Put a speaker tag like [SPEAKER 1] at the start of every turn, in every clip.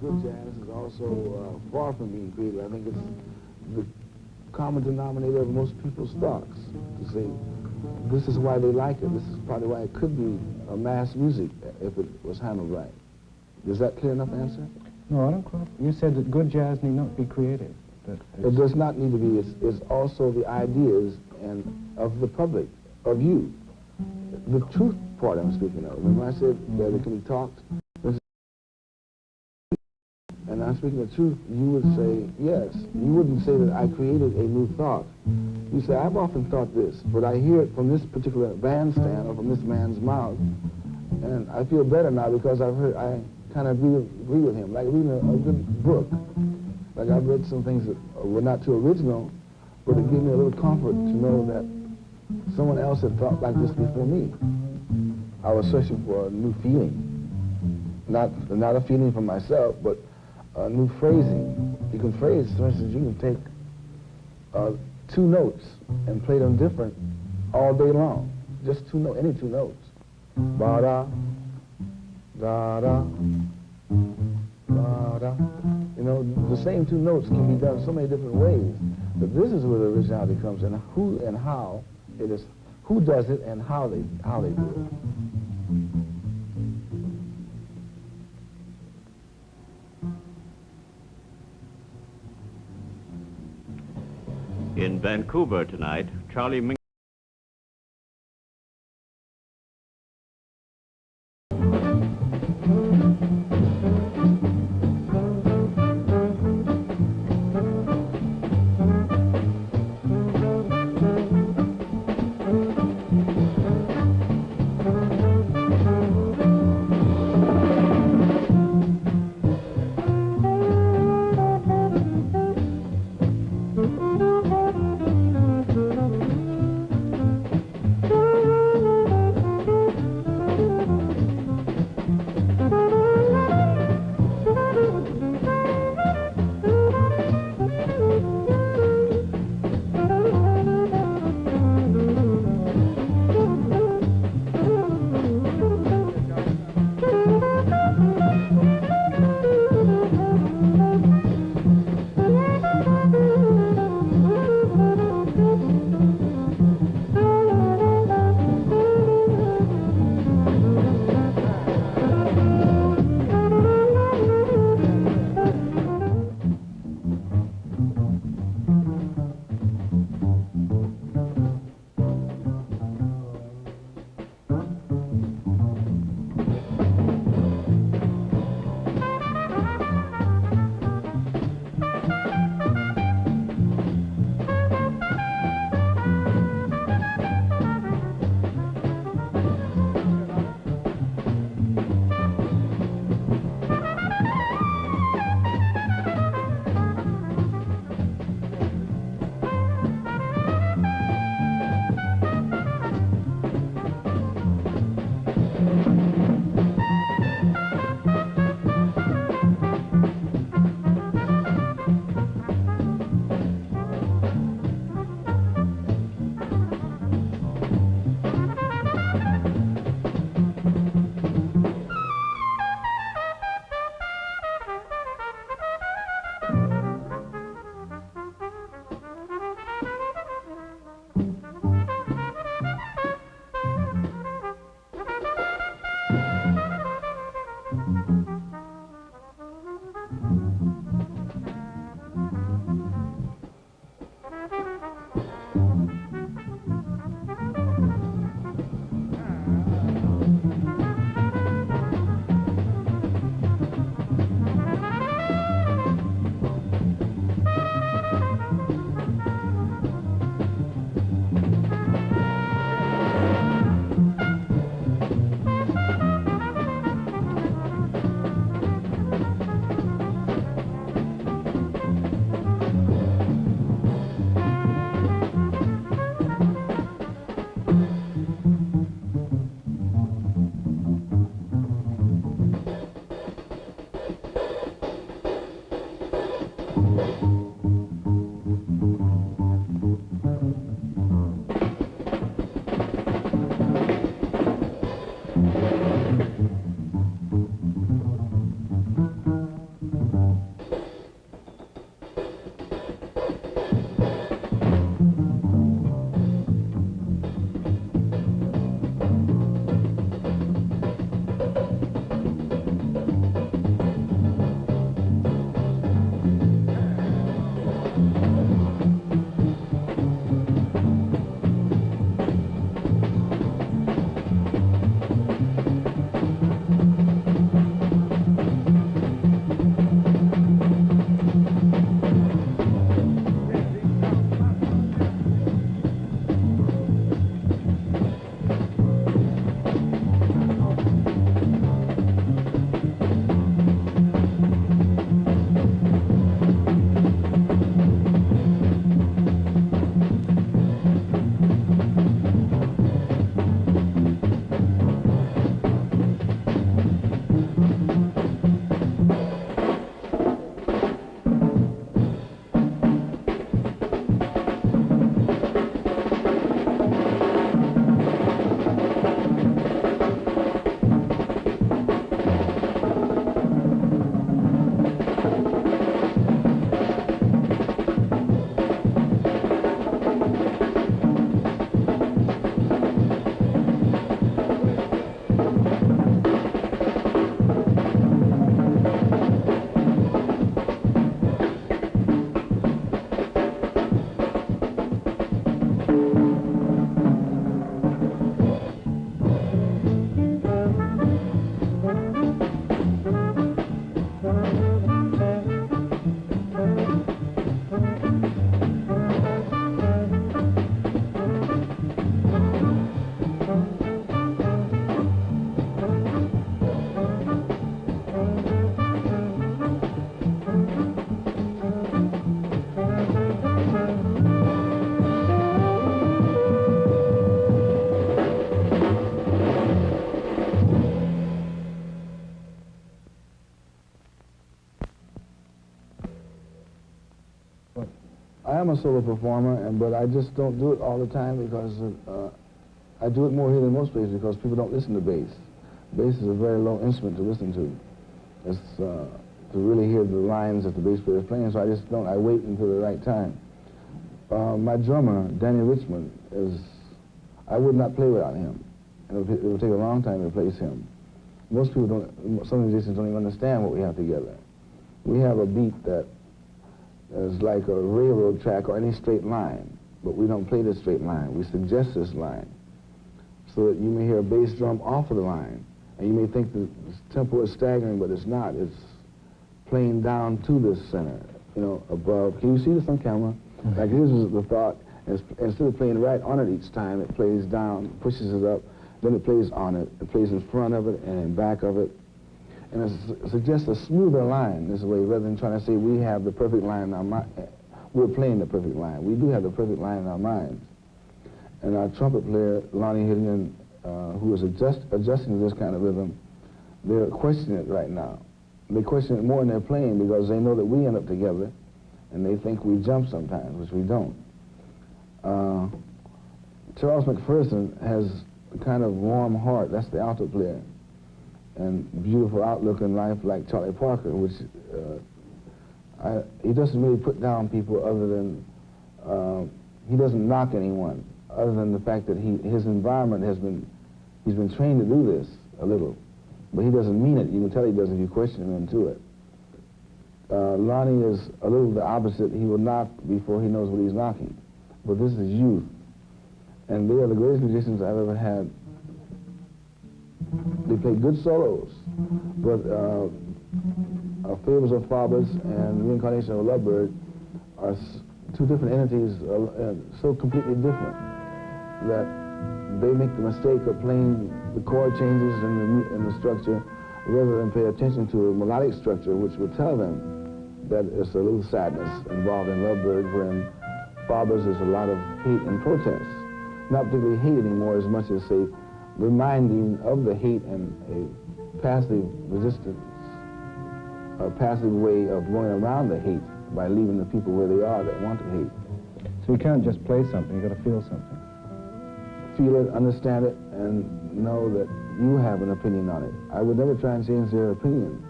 [SPEAKER 1] good jazz is also far from being creative. I think it's the common denominator of most people's thoughts to say this is why they like it. This is probably why it could be a mass music if it was handled right. Is that clear enough answer?
[SPEAKER 2] No, I don't quite. You said that good jazz need not be creative.
[SPEAKER 1] It does not need to be. It's also the ideas and of the public, of you. The truth part I'm speaking of. Remember I said that it can be talked? And I'm speaking the truth, you would say, yes. You wouldn't say that I created a new thought. You say, I've often thought this, but I hear it from this particular bandstand or from this man's mouth, and I feel better now because I kind of agree with him, like reading a good book. Like I've read some things that were not too original, but it gave me a little comfort to know that someone else had thought like this before me. I was searching for a new feeling. Not a feeling for myself, but a new phrasing. You can phrase, for instance, you can take two notes and play them different all day long. Just two notes, any two notes. Ba-da, da-da, da-da. You know, the same two notes can be done so many different ways. But this is where the originality comes in, who and how it is, who does it and how they do it.
[SPEAKER 3] In Vancouver tonight, Charlie Mingus.
[SPEAKER 1] I am a solo performer, but I just don't do it all the time because I do it more here than most places because people don't listen to bass. Bass is a very low instrument to listen to. It's to really hear the lines that the bass player is playing, so I just don't. I wait until the right time. My drummer, Danny Richmond, I would not play without him. It would take a long time to replace him. Most people don't, some musicians don't even understand what we have together. We have a beat that is like a railroad track or any straight line, but we don't play this straight line. We suggest this line so that you may hear a bass drum off of the line, and you may think the tempo is staggering, but it's not. It's playing down to this center, above. Can you see this on camera? Like this is the thought. Instead of playing right on it each time, it plays down, pushes it up, then it plays on it. It plays in front of it and in back of it. And it suggests a smoother line this way, rather than trying to say we have the perfect line in our mind. We're playing the perfect line. We do have the perfect line in our minds. And our trumpet player, Lonnie Hillyer, who is adjusting to this kind of rhythm, they're questioning it right now. They question it more in their playing because they know that we end up together, and they think we jump sometimes, which we don't. Charles McPherson has a kind of warm heart. That's the alto player. And beautiful outlook in life like Charlie Parker, which he doesn't really put down people other than, he doesn't knock anyone, other than the fact that his environment he's been trained to do this a little, but he doesn't mean it. You can tell he does if you question him into it. Lonnie is a little the opposite. He will knock before he knows what he's knocking, but this is youth, and they are the greatest musicians I've ever had. They play good solos, but Favors of Fathers and Reincarnation of a Lovebird are two different entities, so completely different that they make the mistake of playing the chord changes and the structure rather than pay attention to the melodic structure, which will tell them that it's a little sadness involved in Lovebird, wherein Fathers is a lot of hate and protest. Not particularly hate anymore as much as, say, reminding of the hate and a passive resistance, a passive way of going around the hate by leaving the people where they are that want to hate.
[SPEAKER 2] So you can't just play something, you got to feel something.
[SPEAKER 1] Feel it, understand it, and know that you have an opinion on it. I would never try and change their opinion.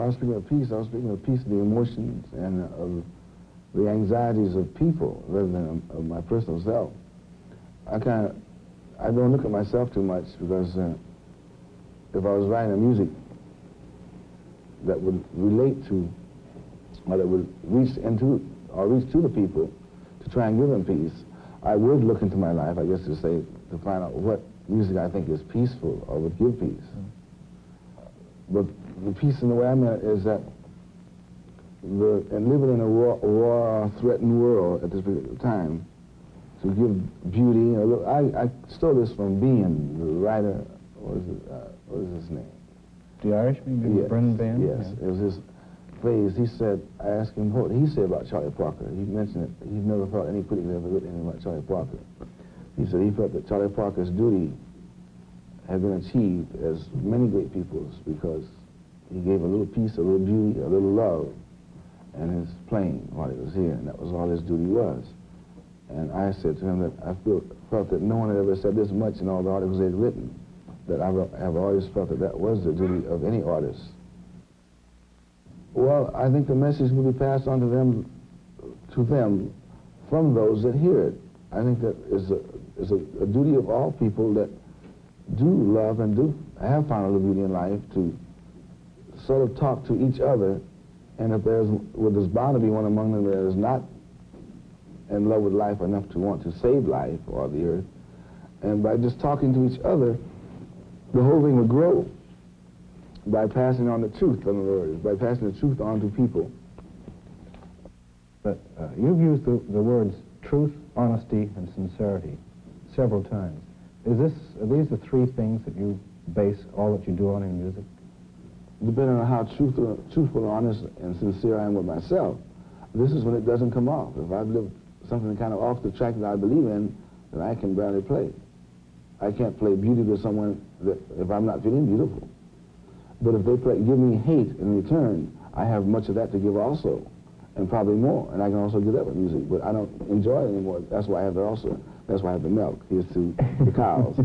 [SPEAKER 1] When I was speaking of peace, I was speaking of peace of the emotions and of the anxieties of people rather than of my personal self. I don't look at myself too much because if I was writing a music that would relate to, or that would reach into, or reach to the people to try and give them peace, I would look into my life, I guess to say, to find out what music I think is peaceful or would give peace. But the peace in the way I mean it is that and living in a war-threatened world at this particular time, to give beauty. I stole this from Bean, the writer. What is his name?
[SPEAKER 2] The Irishman,
[SPEAKER 1] yes,
[SPEAKER 2] Brendan Behan?
[SPEAKER 1] Yes, yeah. It was his phrase. He said, I asked him what he said about Charlie Parker. He mentioned it. He never thought any critic had ever written anything about Charlie Parker. He said he felt that Charlie Parker's duty had been achieved as many great people's because he gave a little peace, a little beauty, a little love, and his playing while he was here, and that was all his duty was. And I said to him that I felt that no one had ever said this much in all the articles they'd written, that I have always felt that that was the duty of any artist. Well, I think the message will be passed on to them from those that hear it. I think that is a duty of all people that do love and do have found a little beauty in life to sort of talk to each other, and if there's bound to be one among them that is not in love with life enough to want to save life or the earth, and by just talking to each other, the whole thing would grow by passing on the truth, in other words, by passing the truth on to people.
[SPEAKER 2] But you've used the words truth, honesty, and sincerity several times. Are these the three things that you base all that you do on in music?
[SPEAKER 1] Depending on how truthful, honest, and sincere I am with myself, this is when it doesn't come off. If I've lived something kind of off the track that I believe in, then I can barely play. I can't play beauty to someone that if I'm not feeling beautiful. But if they give me hate in return, I have much of that to give also, and probably more. And I can also give that with music, but I don't enjoy it anymore. That's why I have it also. That's why I have the milk. Here's to the cows.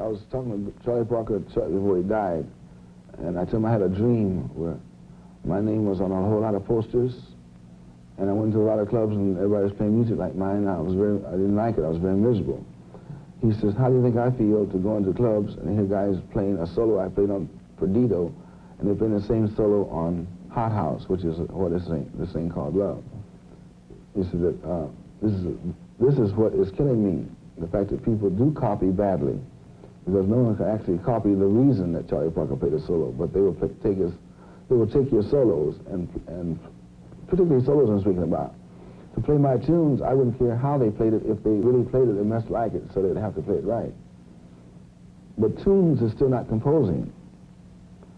[SPEAKER 1] I was talking to Charlie Parker shortly before he died, and I told him I had a dream where my name was on a whole lot of posters, and I went to a lot of clubs and everybody was playing music like mine. I didn't like it. I was very miserable. He says, how do you think I feel to go into clubs and hear guys playing a solo I played on Perdido, and they're playing the same solo on Hot House, which is what this thing called Love. He said that this is what is killing me, the fact that people do copy badly, because no one can actually copy the reason that Charlie Parker played a solo, but they will take your solos, and particularly solos I'm speaking about. To play my tunes, I wouldn't care how they played it. If they really played it, they must like it, so they'd have to play it right. But tunes is still not composing.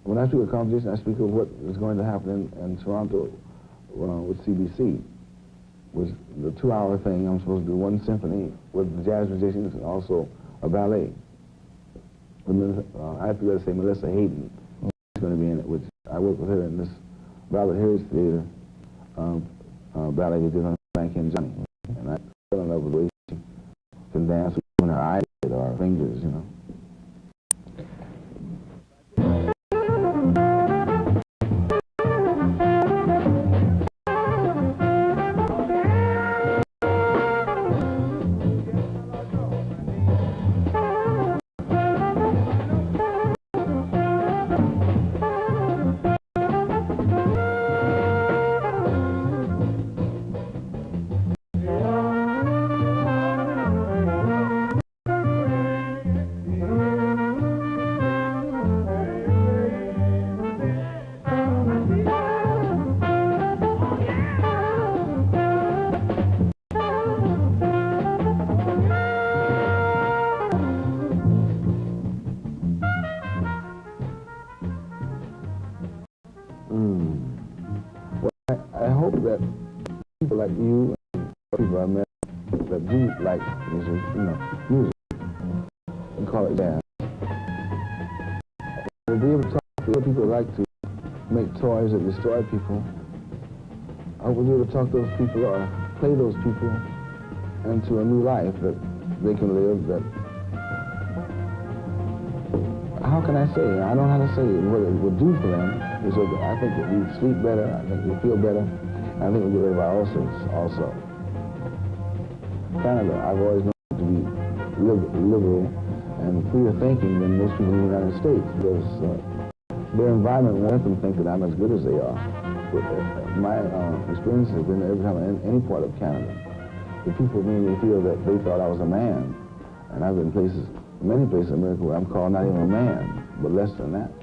[SPEAKER 1] When I speak of composition, I speak of what is going to happen in Toronto with CBC, with the 2-hour thing. I'm supposed to do one symphony with the jazz musicians and also a ballet. I forgot to say Melissa Hayden is going to be in it, which I work with her in this Robert Harris Theater ballet we did on Frankie and Johnny. And I fell in love with the way she can dance with her eyes or her fingers, you know. I hope that people like you and people I met that do like music, and call it jazz, will be able to talk to other people who like to make toys that destroy people. I will be able to talk to those people or play those people into a new life that they can live. That, how can I say? I don't know how to say what it would do for them. So I think that we sleep better, I think we feel better, and I think we get rid of our ulcers also. Canada, I've always known to be liberal and freer thinking than most people in the United States, because their environment won't let them think that I'm as good as they are. But my experience has been every time in any part of Canada, the people made me feel that they thought I was a man. And I've been many places in America where I'm called not even a man, but less than that.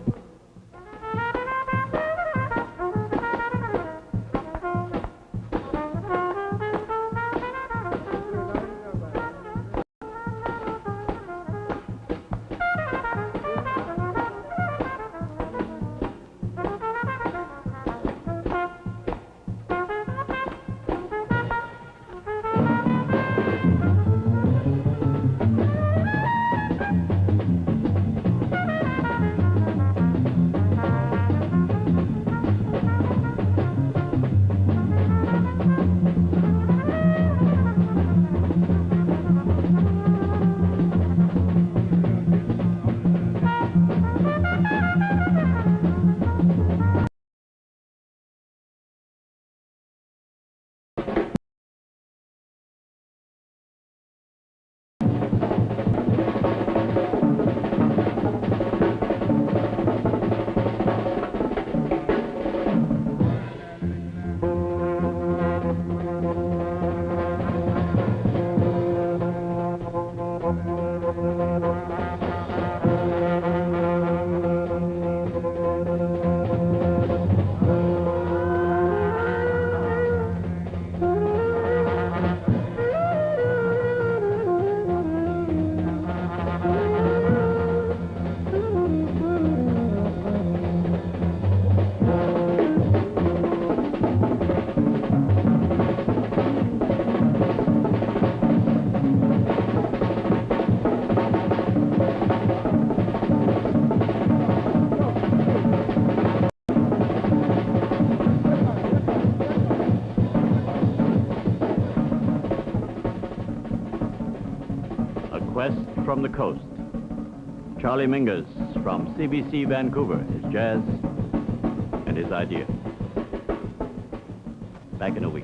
[SPEAKER 3] From the coast. Charlie Mingus from CBC Vancouver, his jazz and his idea. Back in a week.